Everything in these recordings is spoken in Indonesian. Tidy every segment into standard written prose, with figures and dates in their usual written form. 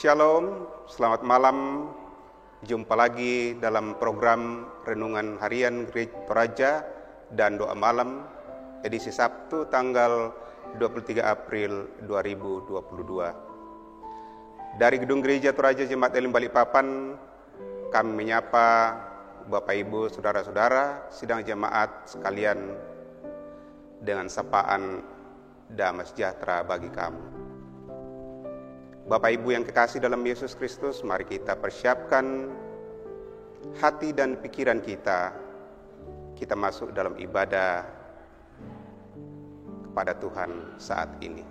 Shalom, selamat malam. Jumpa lagi dalam program Renungan Harian Gereja Toraja dan Doa Malam edisi Sabtu tanggal 23 April 2022. Dari Gedung Gereja Toraja Jemaat Elim Balikpapan, kami menyapa Bapak Ibu, Saudara-saudara, sidang jemaat sekalian dengan sapaan damai sejahtera bagi kamu. Bapak Ibu yang kekasih dalam Yesus Kristus, mari kita persiapkan hati dan pikiran kita. Kita masuk dalam ibadah kepada Tuhan saat ini.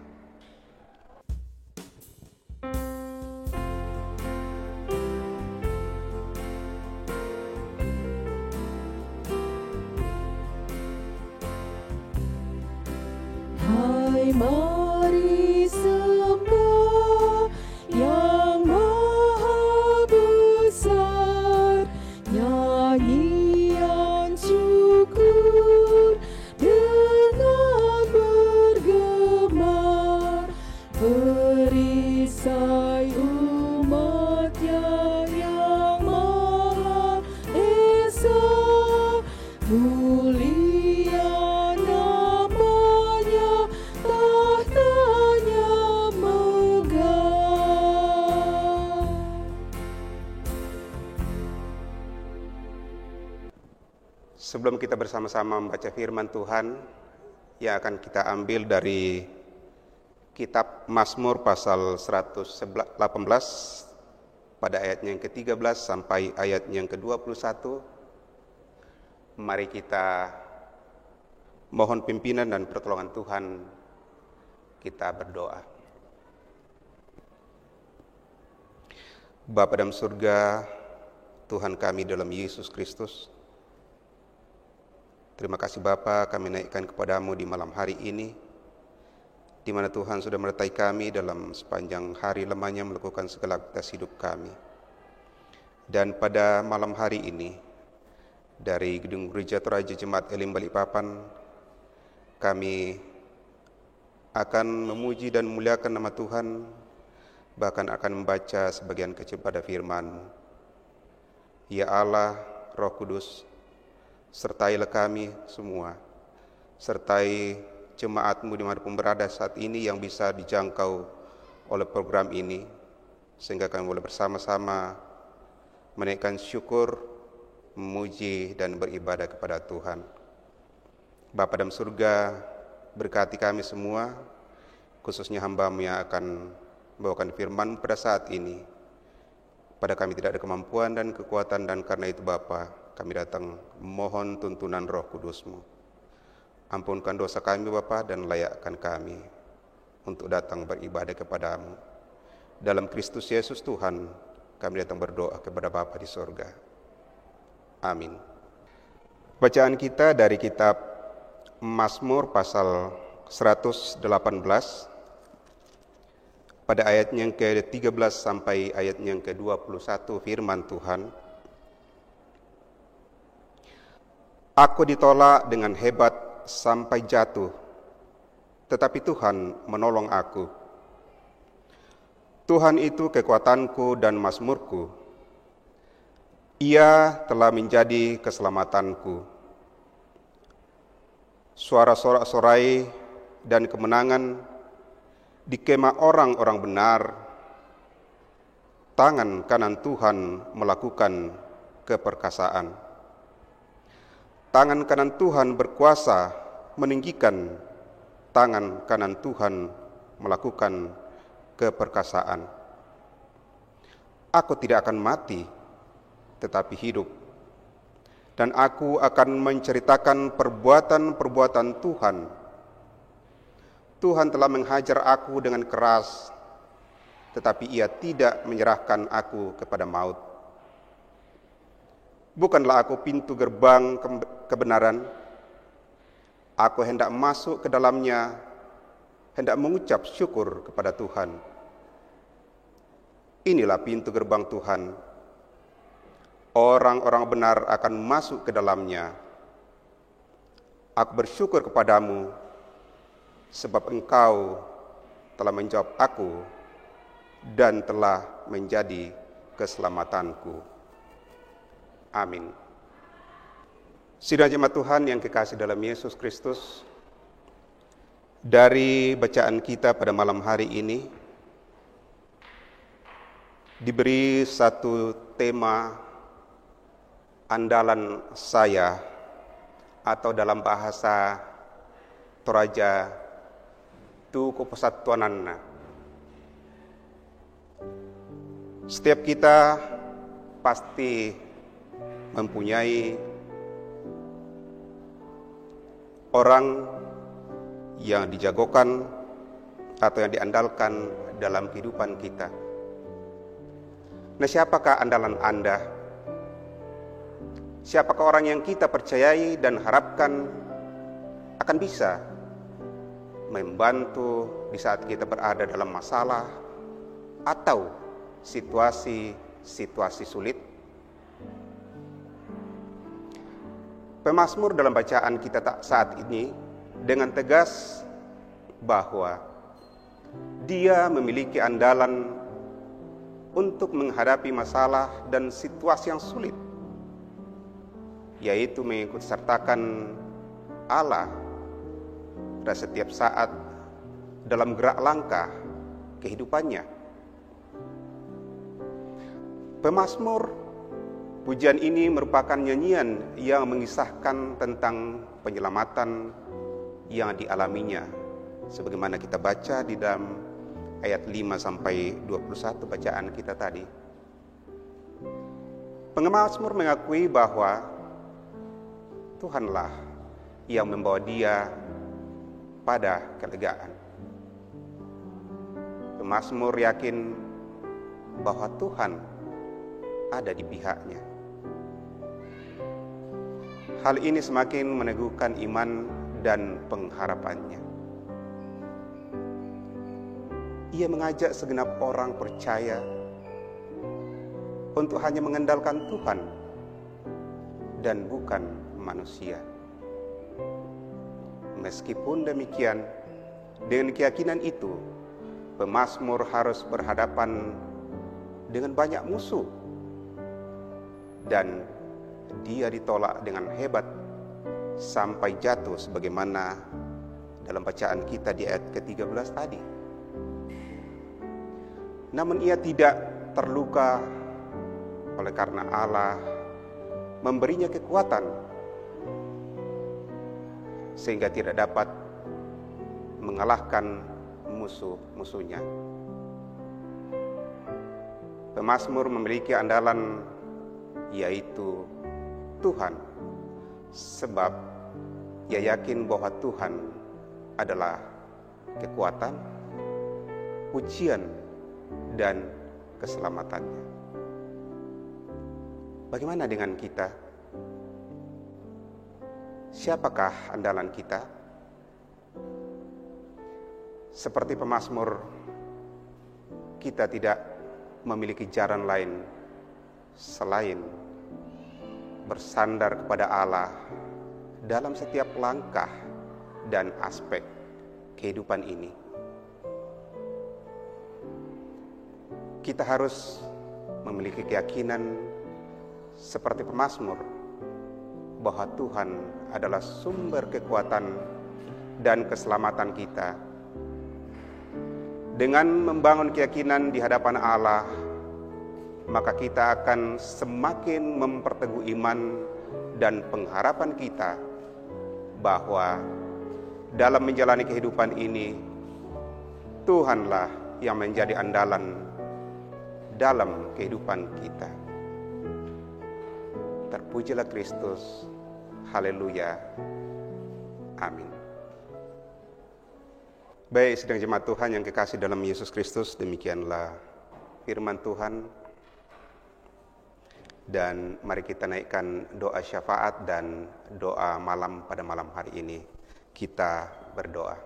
Hai, mari sembah Yang Maha Besar, nyanyian syukur dengan bergema, perisai umat-Nya yang Maha Esa, mulia namanya, tahtanya megah. Sebelum kita bersama-sama membaca firman Tuhan yang akan kita ambil dari kitab Mazmur pasal 118 pada ayatnya yang ke-13 sampai ayatnya yang ke-21, mari kita mohon pimpinan dan pertolongan Tuhan, kita berdoa. Bapa dalam surga, Tuhan kami dalam Yesus Kristus, terima kasih Bapa, kami naikkan kepadamu di malam hari ini, di mana Tuhan sudah menyertai kami dalam sepanjang hari lemahnya melakukan segala aktivitas hidup kami. Dan pada malam hari ini, dari Gedung Gereja Toraja Jemaat Elim Balikpapan, kami akan memuji dan memuliakan nama Tuhan, bahkan akan membaca sebagian kecil pada firman-Mu. Ya Allah, Roh Kudus, sertailah kami semua, sertai jemaat-Mu dimanapun berada saat ini yang bisa dijangkau oleh program ini, sehingga kami boleh bersama-sama menaikkan syukur, memuji dan beribadah kepada Tuhan. Bapa dalam surga, berkati kami semua, khususnya hamba-Mu yang akan membawakan firman pada saat ini. Pada kami tidak ada kemampuan dan kekuatan, dan karena itu Bapa, kami datang mohon tuntunan Roh Kudus-Mu. Ampunkan dosa kami Bapa dan layakkan kami untuk datang beribadah kepada-Mu. Dalam Kristus Yesus Tuhan, kami datang berdoa kepada Bapa di surga. Amin. Bacaan kita dari kitab Mazmur pasal 118 pada ayatnya yang ke-13 sampai ayatnya yang ke-21, firman Tuhan. Aku ditolak dengan hebat sampai jatuh, tetapi Tuhan menolong aku. Tuhan itu kekuatanku dan mazmurku. Ia telah menjadi keselamatanku. Suara sorak-sorai dan kemenangan di kemah orang-orang benar. Tangan kanan Tuhan melakukan keperkasaan. Tangan kanan Tuhan berkuasa meninggikan, tangan kanan Tuhan melakukan keperkasaan. Aku tidak akan mati, tetapi hidup, dan aku akan menceritakan perbuatan-perbuatan Tuhan. Tuhan telah menghajar aku dengan keras, tetapi Ia tidak menyerahkan aku kepada maut. Bukanlah aku pintu gerbang kebenaran. Aku hendak masuk ke dalamnya, hendak mengucap syukur kepada Tuhan. Inilah pintu gerbang Tuhan. Orang-orang benar akan masuk ke dalamnya. Aku bersyukur kepadamu, sebab Engkau telah menjawab aku dan telah menjadi keselamatanku. Amin. Sidang jemaat Tuhan yang kekasih dalam Yesus Kristus, dari bacaan kita pada malam hari ini diberi satu tema andalan saya, atau dalam bahasa Toraja tu kupasatuananna. Setiap kita pasti mempunyai orang yang dijagokan atau yang diandalkan dalam kehidupan kita. Nah, siapakah andalan Anda? Siapakah orang yang kita percayai dan harapkan akan bisa membantu di saat kita berada dalam masalah atau situasi sulit? Pemazmur dalam bacaan kita saat ini dengan tegas bahwa dia memiliki andalan untuk menghadapi masalah dan situasi yang sulit, yaitu mengikut sertakan Allah pada setiap saat dalam gerak langkah kehidupannya. Pemazmur pujian ini merupakan nyanyian yang mengisahkan tentang penyelamatan yang dialaminya, sebagaimana kita baca di dalam ayat 5 sampai 21 bacaan kita tadi. Pemazmur mengakui bahwa Tuhanlah yang membawa dia pada kelegaan. Pemazmur yakin bahwa Tuhan ada di pihaknya. Hal ini semakin meneguhkan iman dan pengharapannya. Ia mengajak segenap orang percaya untuk hanya mengandalkan Tuhan dan bukan manusia. Meskipun demikian, dengan keyakinan itu, pemazmur harus berhadapan dengan banyak musuh, dan dia ditolak dengan hebat sampai jatuh sebagaimana dalam bacaan kita di ayat ke-13 tadi. Namun ia tidak terluka oleh karena Allah memberinya kekuatan sehingga tidak dapat mengalahkan musuh-musuhnya. Pemazmur memiliki andalan, yaitu Tuhan, sebab ia yakin bahwa Tuhan adalah kekuatan, pujian, dan keselamatannya. Bagaimana dengan kita? Siapakah andalan kita? Seperti pemazmur, kita tidak memiliki jalan lain selain bersandar kepada Allah dalam setiap langkah dan aspek kehidupan ini. Kita harus memiliki keyakinan seperti pemazmur bahwa Tuhan adalah sumber kekuatan dan keselamatan kita. Dengan membangun keyakinan di hadapan Allah, maka kita akan semakin memperteguh iman dan pengharapan kita bahwa dalam menjalani kehidupan ini, Tuhanlah yang menjadi andalan dalam kehidupan kita. Terpujilah Kristus. Haleluya. Amin. Baik, sidang jemaat Tuhan yang kekasih dalam Yesus Kristus, demikianlah firman Tuhan. Dan mari kita naikkan doa syafaat dan doa malam pada malam hari ini. Kita berdoa.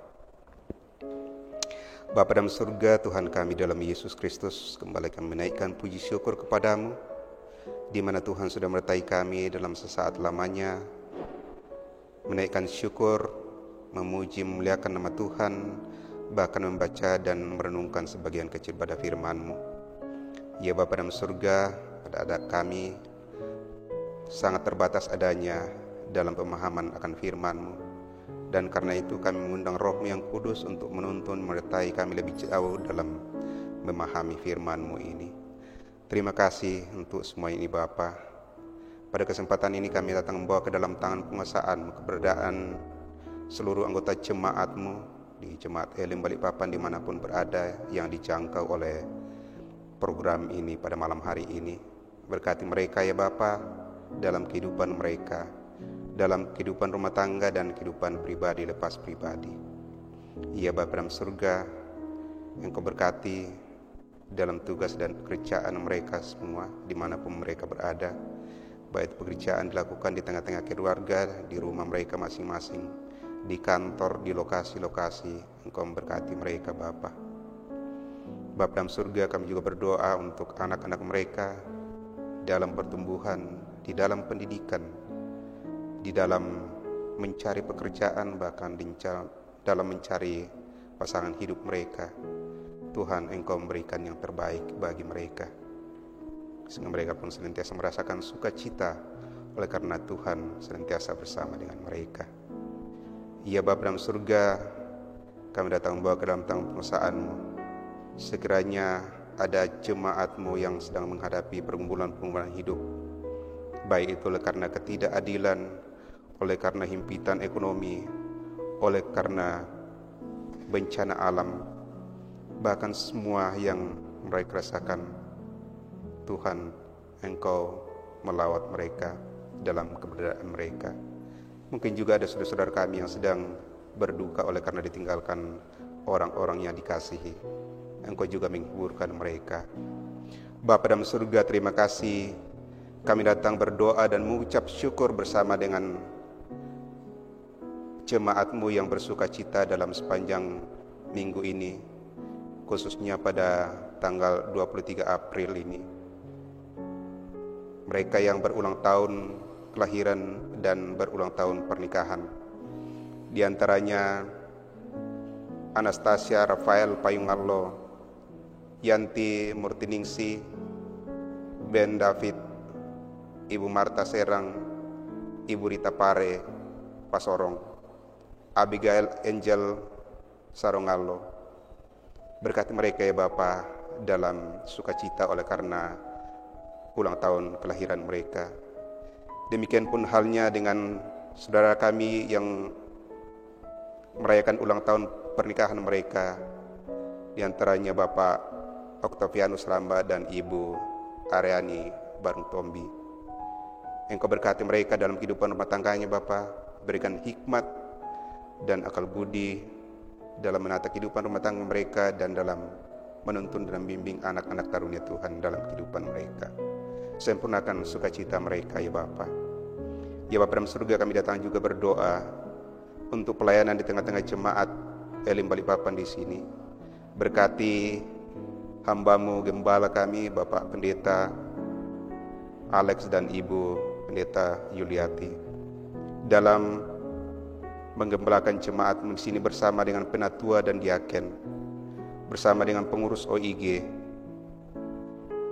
Bapa dalam surga, Tuhan kami dalam Yesus Kristus, kembali kami menaikkan puji syukur kepadamu, di mana Tuhan sudah menyertai kami dalam sesaat lamanya, menaikkan syukur, memuji, memuliakan nama Tuhan bahkan membaca dan merenungkan sebagian kecil pada firman-Mu. Ya Bapa dalam surga, pada kami sangat terbatas adanya dalam pemahaman akan firman-Mu, dan karena itu kami mengundang Roh-Mu yang kudus untuk menuntun menyertai kami lebih jauh dalam memahami firman-Mu ini. Terima kasih untuk semua ini Bapa. Pada kesempatan ini kami datang membawa ke dalam tangan penguasaan keberadaan seluruh anggota jemaat-Mu di Jemaat Elim Balikpapan dimanapun berada yang dijangkau oleh program ini pada malam hari ini. Berkati mereka ya Bapa dalam kehidupan mereka, dalam kehidupan rumah tangga dan kehidupan pribadi lepas pribadi. Ya Bapa dalam surga, Engkau berkati dalam tugas dan pekerjaan mereka semua dimanapun mereka berada. Baik pekerjaan dilakukan di tengah-tengah keluarga, di rumah mereka masing-masing, di kantor, di lokasi-lokasi. Engkau memberkati mereka Bapa. Bapa dalam surga, kami juga berdoa untuk anak-anak mereka dalam pertumbuhan, di dalam pendidikan, di dalam mencari pekerjaan, bahkan dalam mencari pasangan hidup mereka. Tuhan, Engkau memberikan yang terbaik bagi mereka, sehingga mereka pun senantiasa merasakan sukacita oleh karena Tuhan senantiasa bersama dengan mereka. Ya Bapa dalam surga, kami datang membawa ke dalam tangan penguasaan-Mu. Sekiranya ada jemaat-Mu yang sedang menghadapi pergumulan-pergumulan hidup, baik itu oleh karena ketidakadilan, oleh karena himpitan ekonomi, oleh karena bencana alam, bahkan semua yang mereka rasakan, Tuhan, Engkau melawat mereka dalam keberadaan mereka. Mungkin juga ada saudara-saudara kami yang sedang berduka oleh karena ditinggalkan orang-orang yang dikasihi. Engkau juga menghiburkan mereka. Bapa dalam surga, terima kasih. Kami datang berdoa dan mengucap syukur bersama dengan jemaat-Mu yang bersuka cita dalam sepanjang minggu ini, khususnya pada tanggal 23 April ini. Mereka yang berulang tahun kelahiran dan berulang tahun pernikahan. Di antaranya Anastasia Rafael Payungallo, Yanti Murtiningsi, Ben David, Ibu Marta Serang, Ibu Rita Pare Pasorong, Abigail Angel Sarongallo. Berkati mereka ya Bapa dalam sukacita oleh karena ulang tahun kelahiran mereka. Demikian pun halnya dengan saudara kami yang merayakan ulang tahun pernikahan mereka, di antaranya Bapak Octavianus Ramba dan Ibu Aryani Barung Tombi. Engkau berkati mereka dalam kehidupan rumah tangganya Bapa, berikan hikmat dan akal budi dalam menata kehidupan rumah tangga mereka dan dalam menuntun dan membimbing anak-anak karunia Tuhan dalam kehidupan mereka. Sempurnakan sukacita mereka ya Bapa. Ya Bapa dalam surga, kami datang juga berdoa untuk pelayanan di tengah-tengah jemaat Elim Balikpapan di sini. Berkati hamba-Mu gembala kami Bapak Pendeta Alex dan Ibu Pendeta Yuliati dalam menggembalakan jemaat di sini bersama dengan penatua dan diaken, bersama dengan pengurus OIG.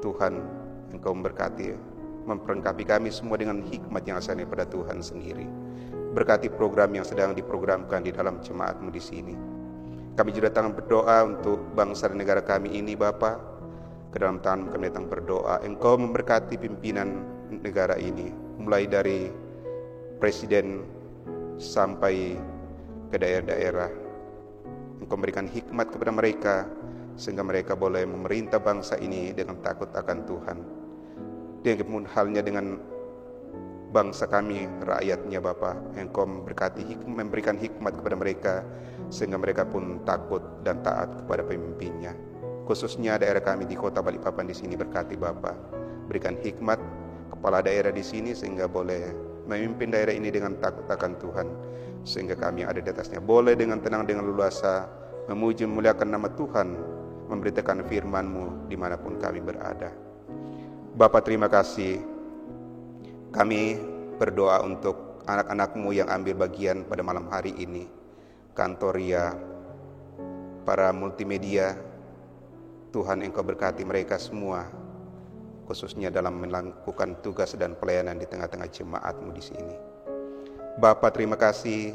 Tuhan, Engkau memberkati, memperlengkapi kami semua dengan hikmat yang asal daripada Tuhan sendiri. Berkati program yang sedang diprogramkan di dalam jemaat-Mu di sini. Kami juga datang berdoa untuk bangsa dan negara kami ini Bapa. Ke dalam tangan kami datang berdoa, Engkau memberkati pimpinan negara ini, mulai dari presiden sampai ke daerah-daerah. Engkau memberikan hikmat kepada mereka sehingga mereka boleh memerintah bangsa ini dengan takut akan Tuhan. Demikian halnya dengan bangsa kami, rakyatnya Bapa. Engkau memberikan hikmat kepada mereka sehingga mereka pun takut dan taat kepada pemimpinnya. Khususnya daerah kami di Kota Balikpapan di sini, berkati Bapa. Berikan hikmat kepala daerah di sini sehingga boleh memimpin daerah ini dengan takut akan Tuhan, sehingga kami yang ada di atasnya boleh dengan tenang, dengan leluasa memuji memuliakan nama Tuhan, memberitakan firman-Mu dimanapun kami berada. Bapa, terima kasih. Kami berdoa untuk anak-anak-Mu yang ambil bagian pada malam hari ini, Kantoria, para multimedia, Tuhan Engkau berkati mereka semua, khususnya dalam melakukan tugas dan pelayanan di tengah-tengah jemaat-Mu di sini. Bapa, terima kasih.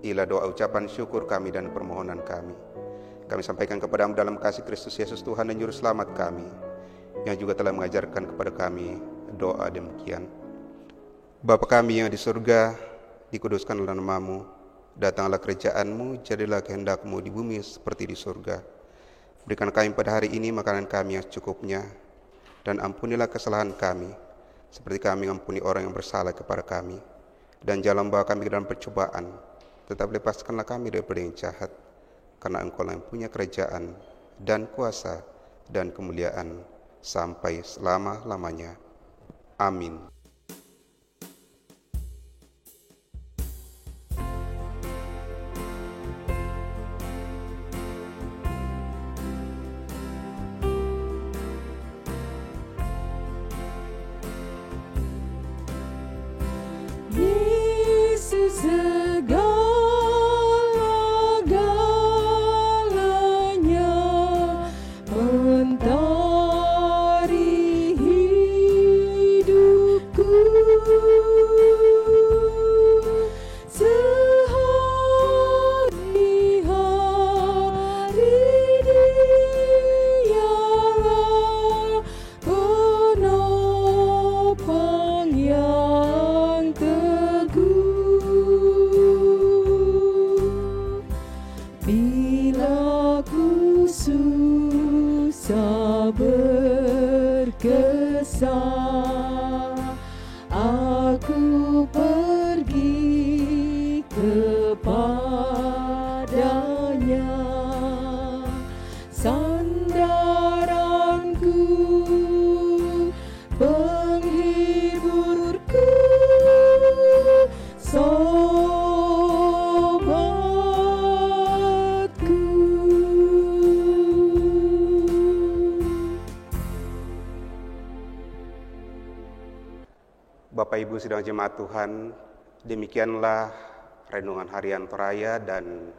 Inilah doa ucapan syukur kami dan permohonan kami. Kami sampaikan kepadamu dalam kasih Kristus Yesus Tuhan dan Juru Selamat kami, yang juga telah mengajarkan kepada kami doa demikian. Bapa kami yang di surga, dikuduskanlah nama-Mu, datanglah kerajaan-Mu, jadilah kehendak-Mu di bumi seperti di surga. Berikan kami pada hari ini makanan kami yang secukupnya, dan ampunilah kesalahan kami, seperti kami mengampuni orang yang bersalah kepada kami. Dan jangan bawa kami ke dalam percobaan, tetap lepaskanlah kami daripada yang jahat, karena Engkau yang punya kerajaan dan kuasa dan kemuliaan sampai selama-lamanya. Amin. Yesus segala-galanya, mentari hidupku. Sehari-hari Dialah penopang yang teguh. Bila ku susah berkesan, aku pergi kepadanya. Sandaranku, penghiburku, sobatku. Bapak Ibu sidang jemaat Tuhan, demikianlah renungan harian Toraya dan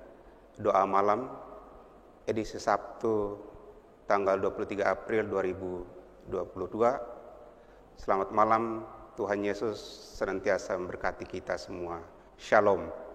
doa malam edisi Sabtu tanggal 23 April 2022. Selamat malam, Tuhan Yesus senantiasa memberkati kita semua. Shalom.